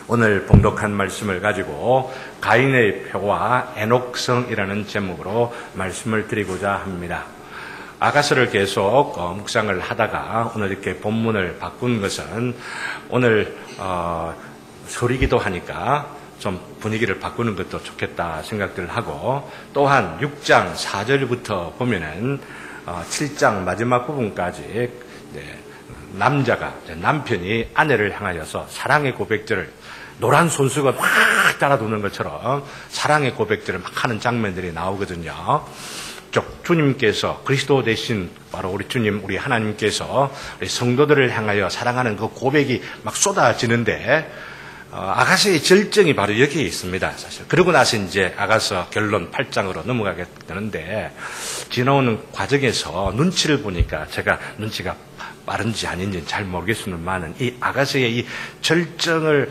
오늘 봉독한 말씀을 가지고 가인의 표와 에녹성이라는 제목으로 말씀을 드리고자 합니다. 아가서를 계속 묵상을 하다가 오늘 이렇게 본문을 바꾼 것은 오늘 설이기도 하니까 좀 분위기를 바꾸는 것도 좋겠다 생각들을 하고, 또한 6장 4절부터 보면은 7장 마지막 부분까지 남편이 아내를 향하여서 사랑의 고백들을 노란 손수가 막 따라도는 것처럼 사랑의 고백들을 막 하는 장면들이 나오거든요. 주님께서 그리스도 대신 바로 우리 주님, 우리 하나님께서 우리 성도들을 향하여 사랑하는 그 고백이 막 쏟아지는데, 아가서의 절정이 바로 여기에 있습니다, 사실. 그러고 나서 이제 아가서 결론 8장으로 넘어가게 되는데, 지나오는 과정에서 눈치를 보니까 제가 눈치가 빠른지 아닌지 잘 모르겠습니다만, 이 아가서의 이 절정을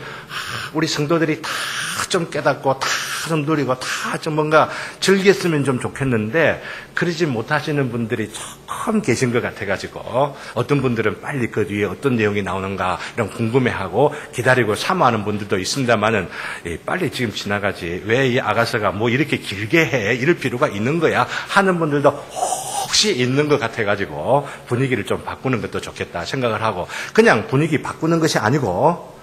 우리 성도들이 다 좀 깨닫고 다 좀 누리고 다 좀 뭔가 즐겼으면 좀 좋겠는데, 그러지 못하시는 분들이 조금 계신 것 같아가지고, 어떤 분들은 빨리 그 뒤에 어떤 내용이 나오는가 이런 궁금해하고 기다리고 사모하는 분들도 있습니다만은, 빨리 지금 지나가지 왜 이 아가서가 뭐 이렇게 길게 해, 이럴 필요가 있는 거야 하는 분들도 혹시 있는 것 같아가지고 분위기를 좀 바꾸는 것도 좋겠다 생각을 하고, 그냥 분위기 바꾸는 것이 아니고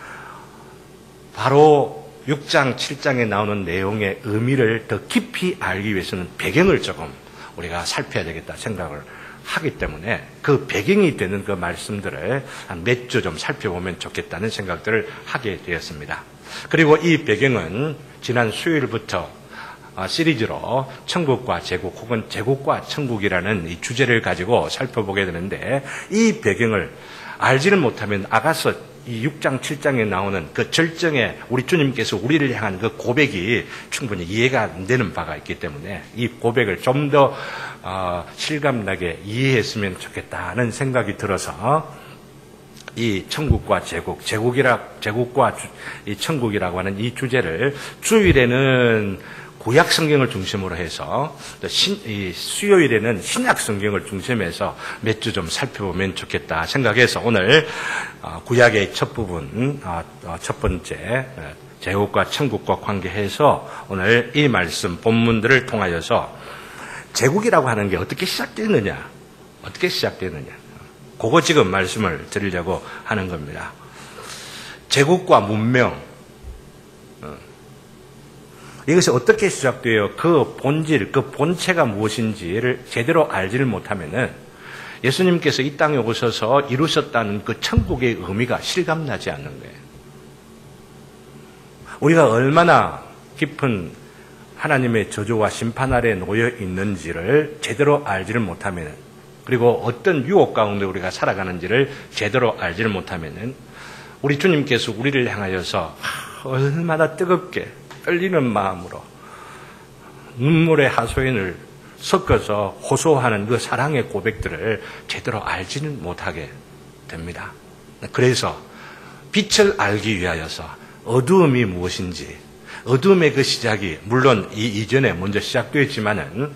바로 6장, 7장에 나오는 내용의 의미를 더 깊이 알기 위해서는 배경을 조금 우리가 살펴야 되겠다 생각을 하기 때문에, 그 배경이 되는 그 말씀들을 한 몇 주 좀 살펴보면 좋겠다는 생각들을 하게 되었습니다. 그리고 이 배경은 지난 수요일부터 시리즈로 천국과 제국 혹은 제국과 천국이라는 이 주제를 가지고 살펴보게 되는데, 이 배경을 알지는 못하면 아가서 이 6장, 7장에 나오는 그 절정에 우리 주님께서 우리를 향한 그 고백이 충분히 이해가 안 되는 바가 있기 때문에, 이 고백을 좀 더 실감나게 이해했으면 좋겠다는 생각이 들어서 이 천국과 제국, 제국과 이 천국이라고 하는 이 주제를 주일에는 구약 성경을 중심으로 해서, 수요일에는 신약 성경을 중심해서 몇 주 좀 살펴보면 좋겠다 생각해서 오늘 구약의 첫 부분, 첫 번째 제국과 천국과 관계해서 오늘 이 말씀 본문들을 통하여서 제국이라고 하는 게 어떻게 시작되느냐, 그거 지금 말씀을 드리려고 하는 겁니다. 제국과 문명, 이것이 어떻게 시작되어 그 본질, 그 본체가 무엇인지를 제대로 알지를 못하면은 예수님께서 이 땅에 오셔서 이루셨다는 그 천국의 의미가 실감나지 않는 거예요. 우리가 얼마나 깊은 하나님의 저주와 심판 아래 놓여 있는지를 제대로 알지를 못하면은, 그리고 어떤 유혹 가운데 우리가 살아가는지를 제대로 알지를 못하면은, 우리 주님께서 우리를 향하여서 얼마나 뜨겁게 떨리는 마음으로 눈물의 하소연을 섞어서 호소하는 그 사랑의 고백들을 제대로 알지는 못하게 됩니다. 그래서 빛을 알기 위하여서 어두움이 무엇인지, 어두움의 그 시작이 물론 이 이전에 먼저 시작되었지만은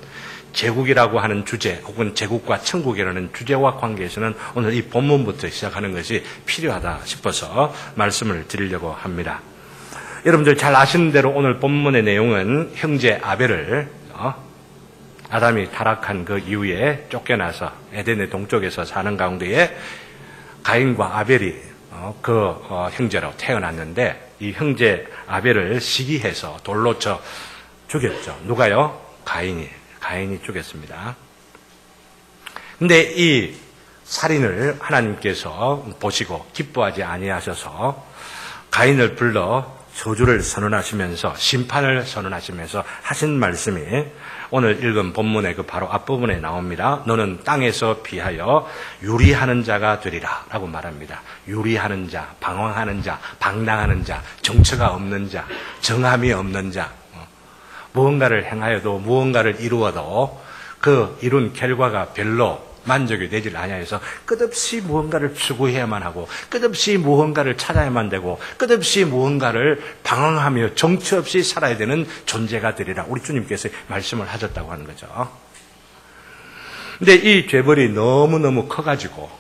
제국이라고 하는 주제 혹은 제국과 천국이라는 주제와 관계에서는 오늘 이 본문부터 시작하는 것이 필요하다 싶어서 말씀을 드리려고 합니다. 여러분들 잘 아시는 대로 오늘 본문의 내용은 형제 아벨을 아담이 타락한 그 이후에 쫓겨나서 에덴의 동쪽에서 사는 가운데에 가인과 아벨이 그 형제로 태어났는데, 이 형제 아벨을 시기해서 돌로 쳐 죽였죠. 누가요? 가인이 죽였습니다. 근데 이 살인을 하나님께서 보시고 기뻐하지 아니하셔서 가인을 불러 저주를 선언하시면서, 심판을 선언하시면서 하신 말씀이 오늘 읽은 본문의 그 바로 앞부분에 나옵니다. 너는 땅에서 피하여 유리하는 자가 되리라 라고 말합니다. 유리하는 자, 방황하는 자, 방랑하는 자, 정처가 없는 자, 정함이 없는 자, 무언가를 행하여도 무언가를 이루어도 그 이룬 결과가 별로 만족이 되질 아니해서 끝없이 무언가를 추구해야만 하고, 끝없이 무언가를 찾아야만 되고, 끝없이 무언가를 방황하며 정처 없이 살아야 되는 존재가 되리라 우리 주님께서 말씀을 하셨다고 하는 거죠. 근데 이 죄벌이 너무너무 커가지고,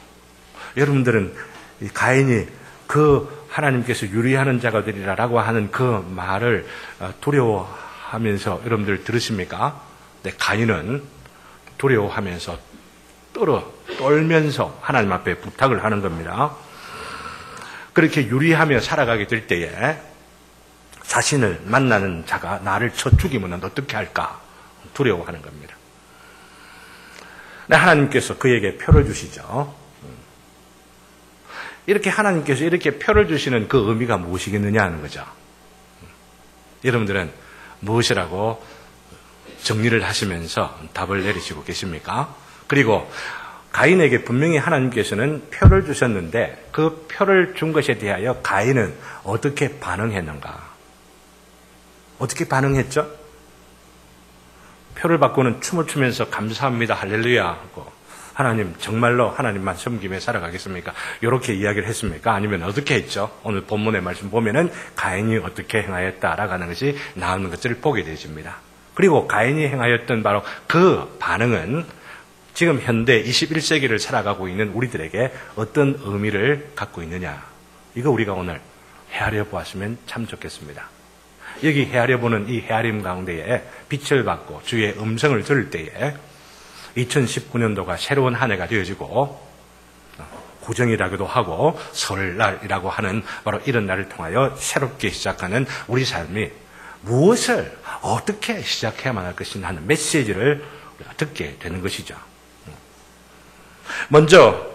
여러분들은 이 가인이 그 하나님께서 유리하는 자가 되리라라고 하는 그 말을 두려워하면서 여러분들 들으십니까? 네, 가인은 두려워하면서 떨면서 하나님 앞에 부탁을 하는 겁니다. 그렇게 유리하며 살아가게 될 때에 자신을 만나는 자가 나를 쳐 죽이면 어떻게 할까 두려워하는 겁니다. 하나님께서 그에게 표를 주시죠. 이렇게 하나님께서 이렇게 표를 주시는 그 의미가 무엇이겠느냐 하는 거죠. 여러분들은 무엇이라고 정리를 하시면서 답을 내리시고 계십니까? 그리고 가인에게 분명히 하나님께서는 표를 주셨는데 그 표를 준 것에 대하여 가인은 어떻게 반응했는가? 어떻게 반응했죠? 표를 받고는 춤을 추면서 감사합니다, 할렐루야 하고 하나님 정말로 하나님만 섬기며 살아가겠습니까? 이렇게 이야기를 했습니까? 아니면 어떻게 했죠? 오늘 본문의 말씀 보면은 가인이 어떻게 행하였다라고 하는 것이 나오는 것을 보게 되십니다. 그리고 가인이 행하였던 바로 그 반응은 지금 현대 21세기를 살아가고 있는 우리들에게 어떤 의미를 갖고 있느냐, 이거 우리가 오늘 헤아려 보았으면 참 좋겠습니다. 여기 헤아려 보는 이 헤아림 가운데에 빛을 받고 주의 음성을 들을 때에 2019년도가 새로운 한 해가 되어지고 구정이라고도 하고 설날이라고 하는 바로 이런 날을 통하여 새롭게 시작하는 우리 삶이 무엇을 어떻게 시작해야만 할 것인가 하는 메시지를 우리가 듣게 되는 것이죠. 먼저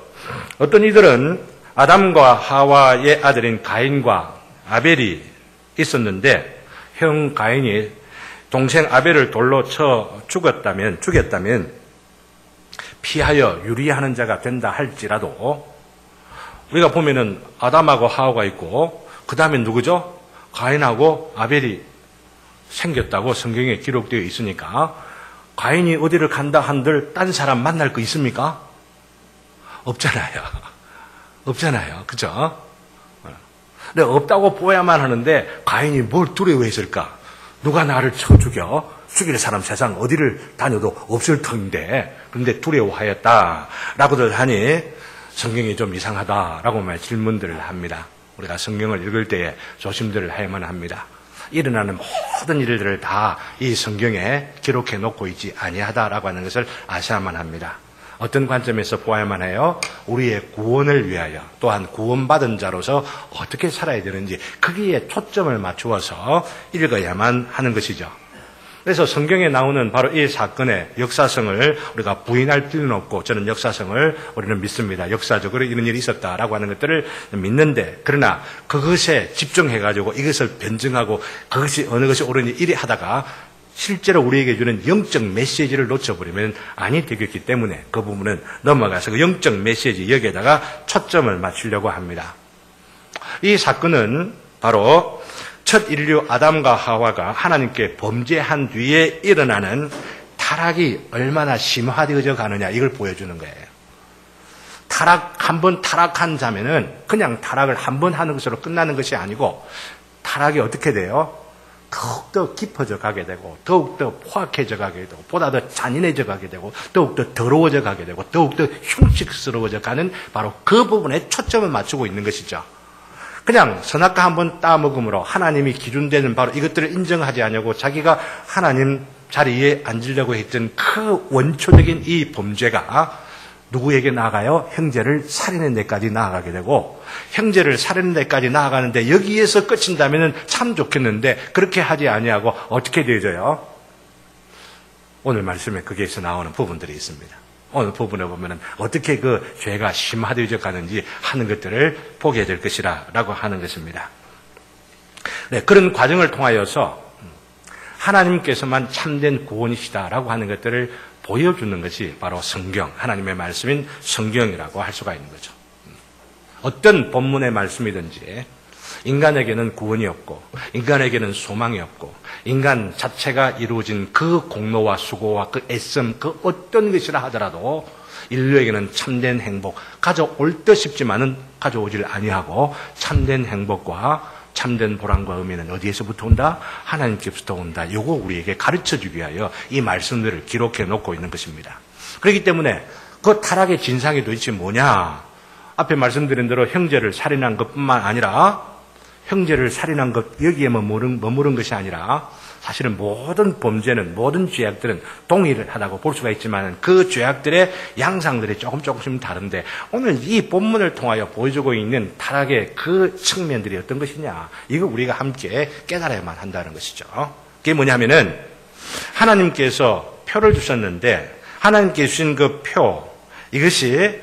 어떤 이들은 아담과 하와의 아들인 가인과 아벨이 있었는데 형 가인이 동생 아벨을 돌로 쳐 죽였다면 피하여 유리하는 자가 된다 할지라도 우리가 보면은 아담하고 하와가 있고 그 다음에 누구죠? 가인하고 아벨이 생겼다고 성경에 기록되어 있으니까 가인이 어디를 간다 한들 딴 사람 만날 거 있습니까? 없잖아요. 없잖아요. 그죠? 근데 없다고 보야만 하는데 가인이 뭘 두려워했을까? 누가 나를 쳐 죽일 사람 세상 어디를 다녀도 없을 터인데 그런데 두려워하였다라고들 하니 성경이 좀 이상하다라고 말 질문들을 합니다. 우리가 성경을 읽을 때에 조심들을 해야만 합니다. 일어나는 모든 일들을 다 이 성경에 기록해 놓고 있지 아니하다라고 하는 것을 아셔야만 합니다. 어떤 관점에서 보아야만 해요? 우리의 구원을 위하여 또한 구원받은 자로서 어떻게 살아야 되는지 거기에 초점을 맞추어서 읽어야만 하는 것이죠. 그래서 성경에 나오는 바로 이 사건의 역사성을 우리가 부인할 필요는 없고 저는 역사성을 우리는 믿습니다. 역사적으로 이런 일이 있었다라고 하는 것들을 믿는데 그러나 그것에 집중해가지고 이것을 변증하고 그것이 어느 것이 옳으니 이리 하다가 실제로 우리에게 주는 영적 메시지를 놓쳐버리면 아니 되겠기 때문에 그 부분은 넘어가서 그 영적 메시지 여기에다가 초점을 맞추려고 합니다. 이 사건은 바로 첫 인류 아담과 하와가 하나님께 범죄한 뒤에 일어나는 타락이 얼마나 심화되어져 가느냐 이걸 보여주는 거예요. 한번 타락한 자면은 그냥 타락을 한번 하는 것으로 끝나는 것이 아니고 타락이 어떻게 돼요? 더욱더 깊어져 가게 되고 더욱더 포악해져 가게 되고 보다 더 잔인해져 가게 되고 더욱더 더러워져 가게 되고 더욱더 흉측스러워져 가는 바로 그 부분에 초점을 맞추고 있는 것이죠. 그냥 선악과 한번 따먹음으로 하나님이 기준되는 바로 이것들을 인정하지 않냐고 자기가 하나님 자리에 앉으려고 했던 그 원초적인 이 범죄가 누구에게 나아가요? 형제를 살리는 데까지 나아가게 되고 형제를 살리는 데까지 나아가는데 여기에서 끝인다면 참 좋겠는데 그렇게 하지 아니하고 어떻게 되어져요? 오늘 말씀에 거기에서 나오는 부분들이 있습니다. 오늘 부분에 보면은 어떻게 그 죄가 심화되어져 가는지 하는 것들을 보게 될 것이라고 하는 것입니다. 네, 그런 과정을 통하여서 하나님께서만 참된 구원이시다라고 하는 것들을 보여주는 것이 바로 성경, 하나님의 말씀인 성경이라고 할 수가 있는 거죠. 어떤 본문의 말씀이든지 인간에게는 구원이 없고 인간에게는 소망이 없고 인간 자체가 이루어진 그 공로와 수고와 그 애씀 그 어떤 것이라 하더라도 인류에게는 참된 행복 가져올 듯 싶지만은 가져오질 아니하고 참된 행복과 참된 보람과 의미는 어디에서부터 온다? 하나님께서부터 온다. 이거 우리에게 가르쳐주기 위하여 이 말씀들을 기록해 놓고 있는 것입니다. 그렇기 때문에 그 타락의 진상이 도대체 뭐냐? 앞에 말씀드린 대로 형제를 살인한 것뿐만 아니라 형제를 살인한 것 여기에 머무른 것이 아니라 사실은 모든 범죄는 모든 죄악들은 동일하다고 볼 수가 있지만 그 죄악들의 양상들이 조금씩 다른데 오늘 이 본문을 통하여 보여주고 있는 타락의 그 측면들이 어떤 것이냐 이거 우리가 함께 깨달아야만 한다는 것이죠. 그게 뭐냐면은 하나님께서 표를 주셨는데 하나님께 주신 그 표 이것이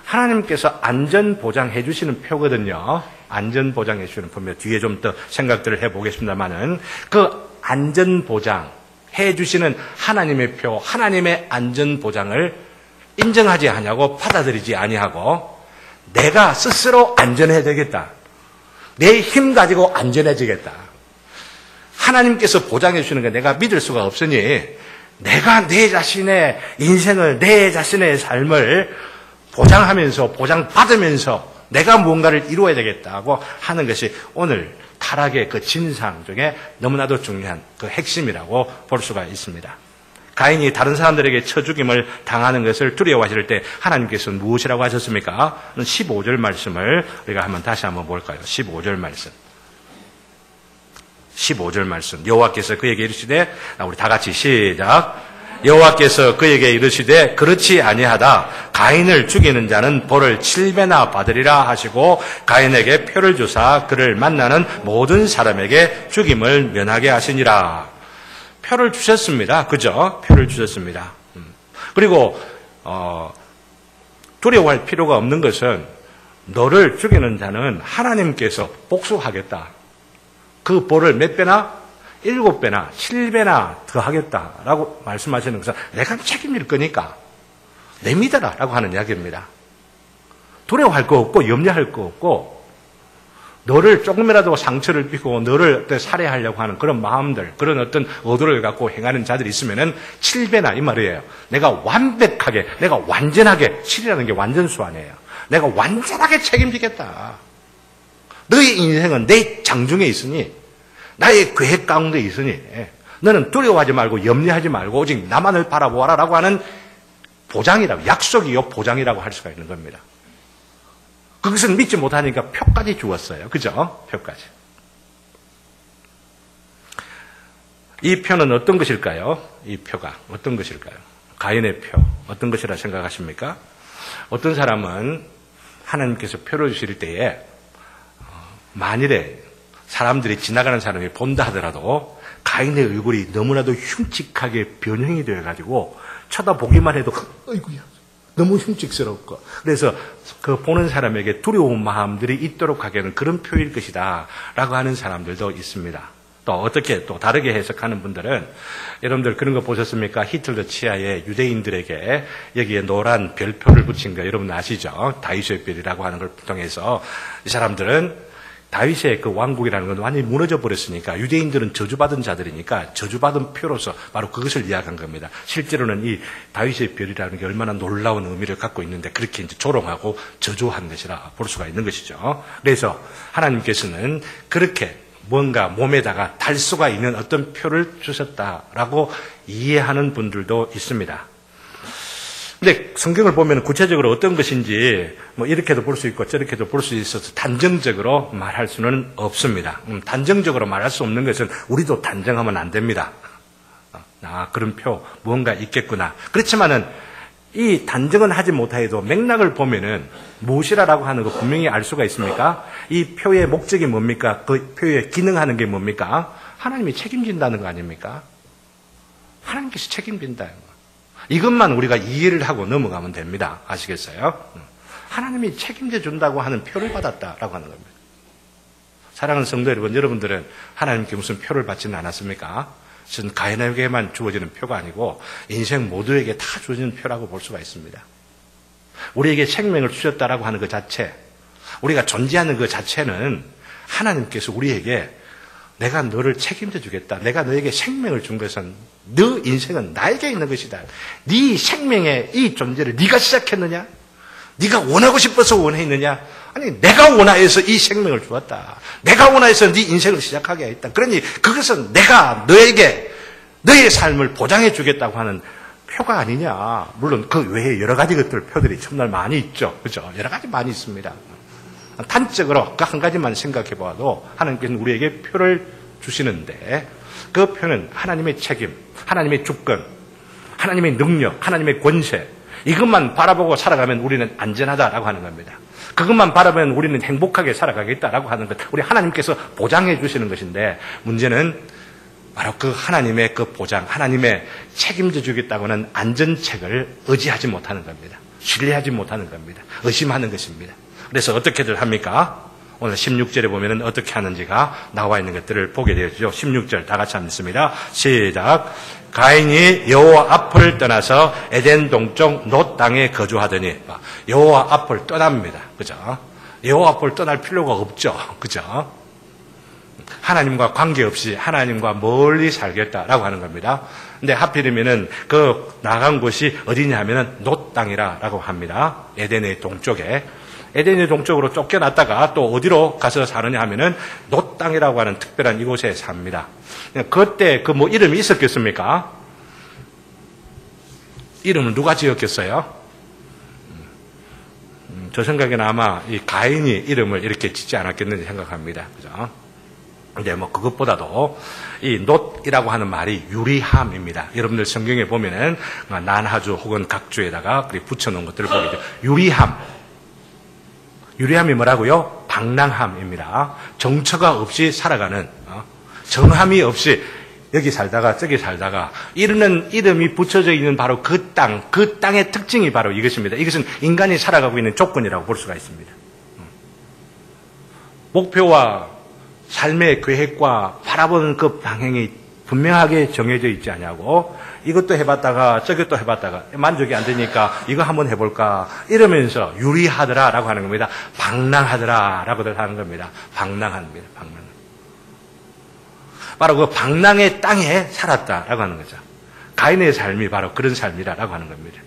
하나님께서 안전보장해 주시는 표거든요. 안전보장해 주시는 표면 뒤에 좀 더 생각들을 해보겠습니다만은 그 안전보장 해주시는 하나님의 표, 하나님의 안전보장을 인정하지 아니하고 받아들이지 아니하고 내가 스스로 안전해야 되겠다. 내 힘 가지고 안전해지겠다. 하나님께서 보장해 주시는 게 내가 믿을 수가 없으니 내가 내 자신의 인생을, 내 자신의 삶을 보장하면서, 보장받으면서 내가 무언가를 이루어야 되겠다고 하는 것이 오늘 타락의 그 진상 중에 너무나도 중요한 그 핵심이라고 볼 수가 있습니다. 가인이 다른 사람들에게 쳐 죽임을 당하는 것을 두려워하실 때 하나님께서는 무엇이라고 하셨습니까? 15절 말씀을 우리가 다시 한번 볼까요? 15절 말씀. 15절 말씀. 여호와께서 그에게 이르시되, 우리 다 같이 시작. 여호와께서 그에게 이르시되 그렇지 아니하다. 가인을 죽이는 자는 벌을 7배나 받으리라 하시고 가인에게 표를 주사 그를 만나는 모든 사람에게 죽임을 면하게 하시니라. 표를 주셨습니다. 그죠? 표를 주셨습니다. 그리고 두려워할 필요가 없는 것은 너를 죽이는 자는 하나님께서 복수하겠다. 그 벌을 몇 배나? 7배나 7배나 더 하겠다라고 말씀하시는 것은 내가 책임질 거니까 내 믿어라라고 하는 이야기입니다. 두려워할 거 없고 염려할 거 없고 너를 조금이라도 상처를 입히고 너를 살해하려고 하는 그런 마음들, 그런 어떤 의도를 갖고 행하는 자들이 있으면은 7배나 이 말이에요. 내가 완벽하게, 내가 완전하게, 7이라는 게 완전수 아니에요. 내가 완전하게 책임지겠다. 너의 인생은 내 장중에 있으니 나의 계획 가운데 있으니 너는 두려워하지 말고 염려하지 말고 오직 나만을 바라보아라라고 하는 보장이라고, 약속이요 보장이라고 할 수가 있는 겁니다. 그것은 믿지 못하니까 표까지 주었어요. 그죠? 표까지. 이 표는 어떤 것일까요? 이 표가 어떤 것일까요? 가인의 표 어떤 것이라 생각하십니까? 어떤 사람은 하나님께서 표를 주실 때에 만일에 사람들이 지나가는 사람이 본다 하더라도 가인의 얼굴이 너무나도 흉측하게 변형이 되어가지고 쳐다보기만 해도 아이고야 너무 흉측스럽고 그래서 그 보는 사람에게 두려운 마음들이 있도록 하게 하는 그런 표일 것이다 라고 하는 사람들도 있습니다. 또 어떻게 또 다르게 해석하는 분들은 여러분들 그런 거 보셨습니까? 히틀러 치하에 유대인들에게 여기에 노란 별표를 붙인 거 여러분 아시죠? 다윗의 별이라고 하는 걸 통해서 이 사람들은 다윗의 그 왕국이라는 건 완전히 무너져 버렸으니까 유대인들은 저주받은 자들이니까 저주받은 표로서 바로 그것을 이야기한 겁니다. 실제로는 이 다윗의 별이라는 게 얼마나 놀라운 의미를 갖고 있는데 그렇게 이제 조롱하고 저주한 것이라 볼 수가 있는 것이죠. 그래서 하나님께서는 그렇게 뭔가 몸에다가 달 수가 있는 어떤 표를 주셨다라고 이해하는 분들도 있습니다. 근데 성경을 보면 구체적으로 어떤 것인지 뭐 이렇게도 볼 수 있고 저렇게도 볼 수 있어서 단정적으로 말할 수는 없습니다. 단정적으로 말할 수 없는 것은 우리도 단정하면 안 됩니다. 그런 표 뭔가 있겠구나. 그렇지만은 이 단정은 하지 못하여도 맥락을 보면은 무엇이라고 하는 거 분명히 알 수가 있습니까? 이 표의 목적이 뭡니까? 그 표에 기능하는 게 뭡니까? 하나님이 책임진다는 거 아닙니까? 하나님께서 책임진다는 거. 이것만 우리가 이해를 하고 넘어가면 됩니다. 아시겠어요? 하나님이 책임져 준다고 하는 표를 받았다라고 하는 겁니다. 사랑하는 성도 여러분, 여러분들은 하나님께 무슨 표를 받지는 않았습니까? 저는 가인에게만 주어지는 표가 아니고 인생 모두에게 다 주어지는 표라고 볼 수가 있습니다. 우리에게 생명을 주셨다라고 하는 그 자체, 우리가 존재하는 그 자체는 하나님께서 우리에게 내가 너를 책임져 주겠다. 내가 너에게 생명을 준 것은 너 인생은 나에게 있는 것이다. 네 생명의 이 존재를 네가 시작했느냐? 네가 원하고 싶어서 원했느냐? 아니 내가 원하여서 이 생명을 주었다. 내가 원하여서 네 인생을 시작하게 했다. 그러니 그것은 내가 너에게 너의 삶을 보장해 주겠다고 하는 표가 아니냐. 물론 그 외에 여러 가지 것들, 표들이 정말 많이 있죠. 그죠? 여러 가지 많이 있습니다. 단적으로 그 한 가지만 생각해 봐도 하나님께서는 우리에게 표를 주시는데 그 표는 하나님의 책임, 하나님의 주권, 하나님의 능력, 하나님의 권세, 이것만 바라보고 살아가면 우리는 안전하다라고 하는 겁니다. 그것만 바라보면 우리는 행복하게 살아가겠다라고 하는 것, 우리 하나님께서 보장해 주시는 것인데, 문제는 바로 그 하나님의 그 보장, 하나님의 책임져 주겠다고는 안전책을 의지하지 못하는 겁니다. 신뢰하지 못하는 겁니다. 의심하는 것입니다. 그래서 어떻게들 합니까? 오늘 16절에 보면은 어떻게 하는지가 나와 있는 것들을 보게 되죠. 16절 다 같이 읽습니다. 시작. 가인이 여호와 앞을 떠나서 에덴 동쪽 놋 땅에 거주하더니, 여호와 앞을 떠납니다. 그죠? 여호와 앞을 떠날 필요가 없죠. 그죠? 하나님과 관계없이 하나님과 멀리 살겠다라고 하는 겁니다. 근데 하필이면은 그 나간 곳이 어디냐 하면은 놋 땅이라고 합니다. 에덴의 동쪽에. 에덴의 동쪽으로 쫓겨났다가 또 어디로 가서 사느냐 하면은 놋 땅이라고 하는 특별한 이곳에 삽니다. 그때 그 뭐 이름이 있었겠습니까? 이름을 누가 지었겠어요? 저 생각에는 아마 이 가인이 이름을 이렇게 짓지 않았겠는지 생각합니다. 그죠? 근데 뭐 그것보다도 이 놋이라고 하는 말이 유리함입니다. 여러분들 성경에 보면은 난하주 혹은 각주에다가 붙여놓은 것들을 보게 돼요. 유리함. 유리함이 뭐라고요? 방랑함입니다. 정처가 없이 살아가는, 정함이 없이 여기 살다가 저기 살다가 이르는 이름이 붙여져 있는 바로 그 땅, 그 땅의 특징이 바로 이것입니다. 이것은 인간이 살아가고 있는 조건이라고 볼 수가 있습니다. 목표와 삶의 계획과 바라보는 그 방향이 분명하게 정해져 있지 않냐고, 이것도 해봤다가 저것도 해봤다가 만족이 안 되니까 이거 한번 해볼까 이러면서 유리하더라라고 하는 겁니다. 방랑하더라라고들 하는 겁니다. 방랑합니다. 방랑. 바로 그 방랑의 땅에 살았다라고 하는 거죠. 가인의 삶이 바로 그런 삶이라고 하는 겁니다.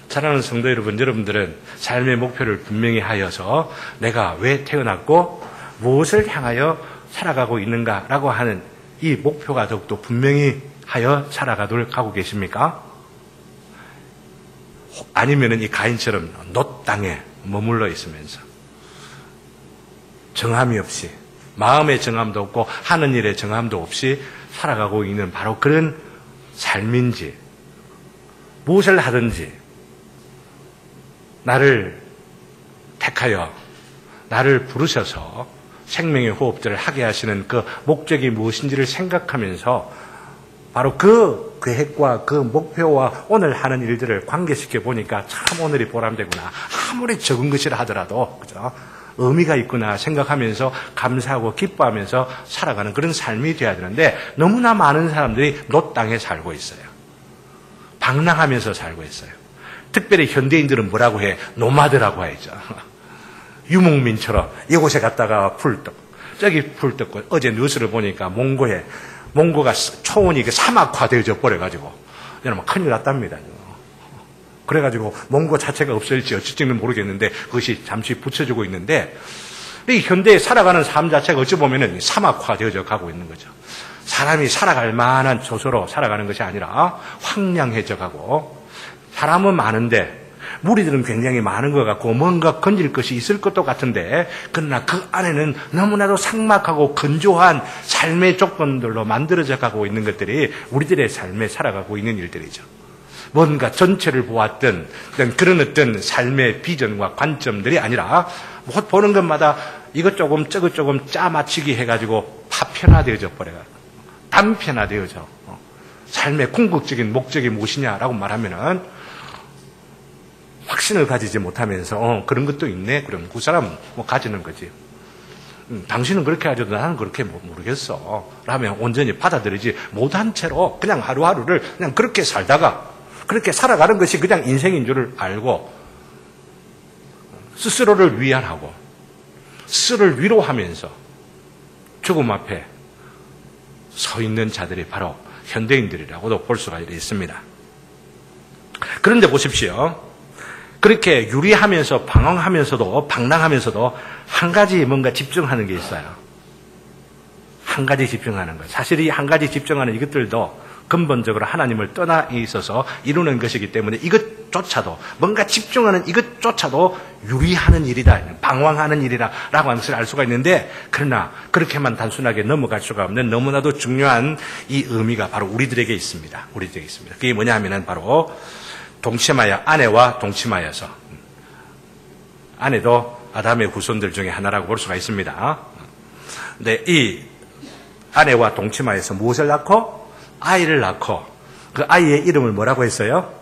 사랑하는 성도 여러분, 여러분들은 삶의 목표를 분명히 하여서 내가 왜 태어났고 무엇을 향하여 살아가고 있는가라고 하는 이 목표가 더욱더 분명히 하여 살아가도록 하고 계십니까? 아니면은 이 가인처럼 놋 땅에 머물러 있으면서 정함이 없이, 마음의 정함도 없고 하는 일의 정함도 없이 살아가고 있는 바로 그런 삶인지, 무엇을 하든지 나를 택하여 나를 부르셔서 생명의 호흡들을 하게 하시는 그 목적이 무엇인지를 생각하면서 바로 그 계획과 그 목표와 오늘 하는 일들을 관계시켜 보니까 참 오늘이 보람되구나. 아무리 적은 것이라 하더라도, 그죠? 의미가 있구나 생각하면서 감사하고 기뻐하면서 살아가는 그런 삶이 되어야 되는데, 너무나 많은 사람들이 놋 땅에 살고 있어요. 방랑하면서 살고 있어요. 특별히 현대인들은 뭐라고 해? 노마드라고 하죠. 유목민처럼 이곳에 갔다가 풀 뜯고 저기 풀 뜯고, 어제 뉴스를 보니까 몽고가 초원이 사막화되어져 버려가지고 여러분 큰일 났답니다. 그래가지고 몽고 자체가 없어질지 어쩔지는 모르겠는데 그것이 잠시 붙여지고 있는데, 이 현대에 살아가는 삶 자체가 어찌 보면은 사막화되어져 가고 있는 거죠. 사람이 살아갈 만한 조소로 살아가는 것이 아니라 황량해져 가고, 사람은 많은데 무리들은 굉장히 많은 것 같고 뭔가 건질 것이 있을 것도 같은데, 그러나 그 안에는 너무나도 삭막하고 건조한 삶의 조건들로 만들어져 가고 있는 것들이 우리들의 삶에 살아가고 있는 일들이죠. 뭔가 전체를 보았던 그런 어떤 삶의 비전과 관점들이 아니라 보는 것마다 이것 조금 저것 조금 짜맞추기 해가지고 파편화되어져 버려가지고 단편화되어져, 삶의 궁극적인 목적이 무엇이냐라고 말하면은 확신을 가지지 못하면서 그런 것도 있네. 그럼 그 사람은 뭐 가지는 거지. 당신은 그렇게 하죠. 나는 그렇게 모르겠어. 라면 온전히 받아들이지 못한 채로 그냥 하루하루를 그냥 그렇게 살다가 그렇게 살아가는 것이 그냥 인생인 줄을 알고 스스로를 위안하고 스스로를 위로하면서 죽음 앞에 서 있는 자들이 바로 현대인들이라고도 볼 수가 있습니다. 그런데 보십시오. 그렇게 유리하면서 방황하면서도 방랑하면서도 한 가지 뭔가 집중하는 게 있어요. 한 가지 집중하는 것. 사실 이 한 가지 집중하는 이것들도 근본적으로 하나님을 떠나 있어서 이루는 것이기 때문에 이것조차도 뭔가 집중하는 이것조차도 유리하는 일이다, 방황하는 일이라고 하는 것을 알 수가 있는데, 그러나 그렇게만 단순하게 넘어갈 수가 없는 너무나도 중요한 이 의미가 바로 우리들에게 있습니다. 우리들에게 있습니다. 그게 뭐냐 하면은 바로 동침하여, 아내와 동침하여서, 아내도 아담의 후손들 중에 하나라고 볼 수가 있습니다. 근데 이 아내와 동침하여서 무엇을 낳고? 아이를 낳고, 그 아이의 이름을 뭐라고 했어요?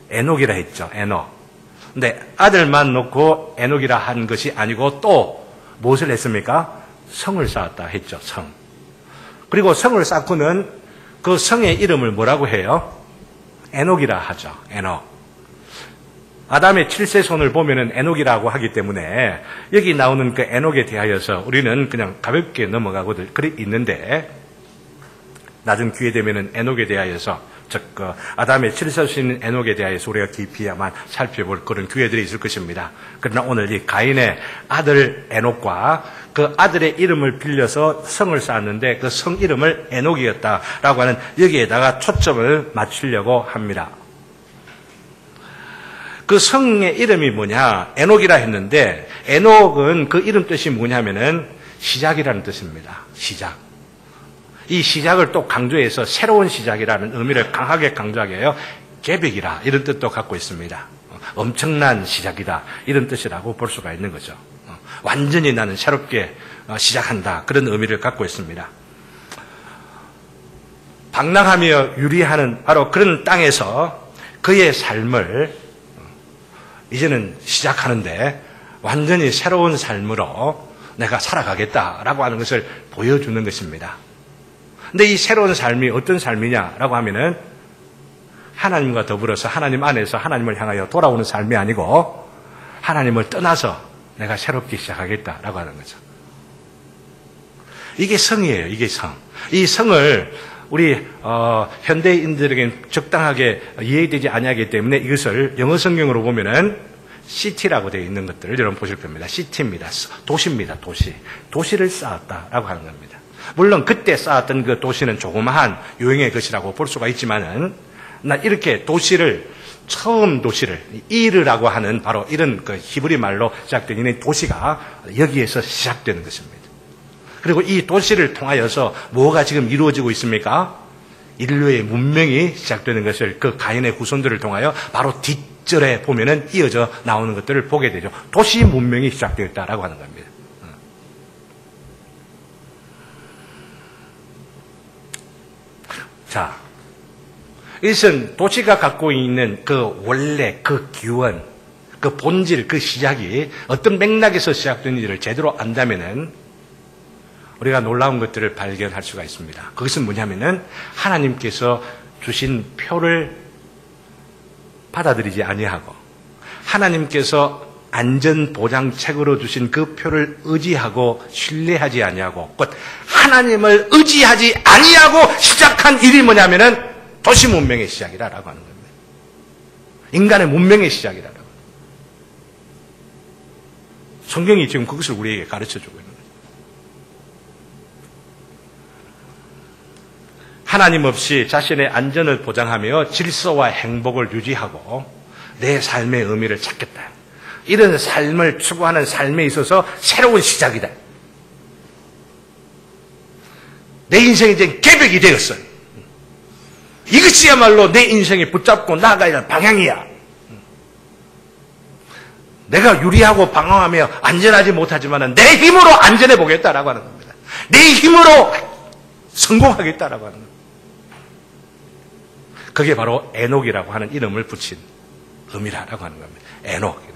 에녹이라 했죠. 에녹. 근데 아들만 놓고 에녹이라 한 것이 아니고 또 무엇을 했습니까? 성을 쌓았다 했죠. 성. 그리고 성을 쌓고는 그 성의 이름을 뭐라고 해요? 에녹이라 하죠. 에녹. 아담의 7세 손을 보면은 에녹이라고 하기 때문에 여기 나오는 그 에녹에 대하여서 우리는 그냥 가볍게 넘어가고 그래 있는데, 낮은 기회 되면은 에녹에 대하여서, 즉 아담의 7세신 에녹에 대하여서 우리가 깊이야만 살펴볼 그런 기회들이 있을 것입니다. 그러나 오늘 이 가인의 아들 에녹과 그 아들의 이름을 빌려서 성을 쌓았는데 그 성 이름을 에녹이었다라고 하는 여기에다가 초점을 맞추려고 합니다. 그 성의 이름이 뭐냐? 에녹이라 했는데, 에녹은 그 이름 뜻이 뭐냐면은 시작이라는 뜻입니다. 시작. 이 시작을 또 강조해서 새로운 시작이라는 의미를 강하게 강조하게 해요. 계백이라 이런 뜻도 갖고 있습니다. 엄청난 시작이다 이런 뜻이라고 볼 수가 있는 거죠. 완전히 나는 새롭게 시작한다 그런 의미를 갖고 있습니다. 방랑하며 유리하는 바로 그런 땅에서 그의 삶을 이제는 시작하는데 완전히 새로운 삶으로 내가 살아가겠다라고 하는 것을 보여주는 것입니다. 근데 이 새로운 삶이 어떤 삶이냐라고 하면은 하나님과 더불어서 하나님 안에서 하나님을 향하여 돌아오는 삶이 아니고 하나님을 떠나서 내가 새롭게 시작하겠다라고 하는 거죠. 이게 성이에요. 이게 성. 이 성을 우리 현대인들에게는 적당하게 이해되지 아니하기 때문에 이것을 영어 성경으로 보면은 시티라고 되어 있는 것들을 여러분 보실 겁니다. 시티입니다. 도시입니다. 도시. 도시를 쌓았다라고 하는 겁니다. 물론 그때 쌓았던 그 도시는 조그마한 요행의 것이라고 볼 수가 있지만은 이렇게 도시를 처음 도시를 이르라고 하는 바로 이런 그 히브리 말로 시작된 이 도시가 여기에서 시작되는 것입니다. 그리고 이 도시를 통하여서 뭐가 지금 이루어지고 있습니까? 인류의 문명이 시작되는 것을 그 가인의 후손들을 통하여 바로 뒷절에 보면은 이어져 나오는 것들을 보게 되죠. 도시 문명이 시작되었다라고 하는 겁니다. 자, 이것은 도시가 갖고 있는 그 원래 그 기원, 그 본질, 그 시작이 어떤 맥락에서 시작되는지를 제대로 안다면은 우리가 놀라운 것들을 발견할 수가 있습니다. 그것은 뭐냐면은 하나님께서 주신 표를 받아들이지 아니하고 하나님께서 안전보장책으로 주신 그 표를 의지하고 신뢰하지 아니하고 곧 하나님을 의지하지 아니하고 시작한 일이 뭐냐면은 도시 문명의 시작이라고 하는 겁니다. 인간의 문명의 시작이라고. 성경이 지금 그것을 우리에게 가르쳐주고 있는 거죠. 하나님 없이 자신의 안전을 보장하며 질서와 행복을 유지하고 내 삶의 의미를 찾겠다. 이런 삶을 추구하는 삶에 있어서 새로운 시작이다. 내 인생이 이제 계획이 되었어요. 이것이야말로 내 인생이 붙잡고 나아가야 할 방향이야. 내가 유리하고 방황하며 안전하지 못하지만 내 힘으로 안전해 보겠다라고 하는 겁니다. 내 힘으로 성공하겠다라고 하는 겁니다. 그게 바로 에녹이라고 하는 이름을 붙인 의미라고 하는 겁니다. 에녹.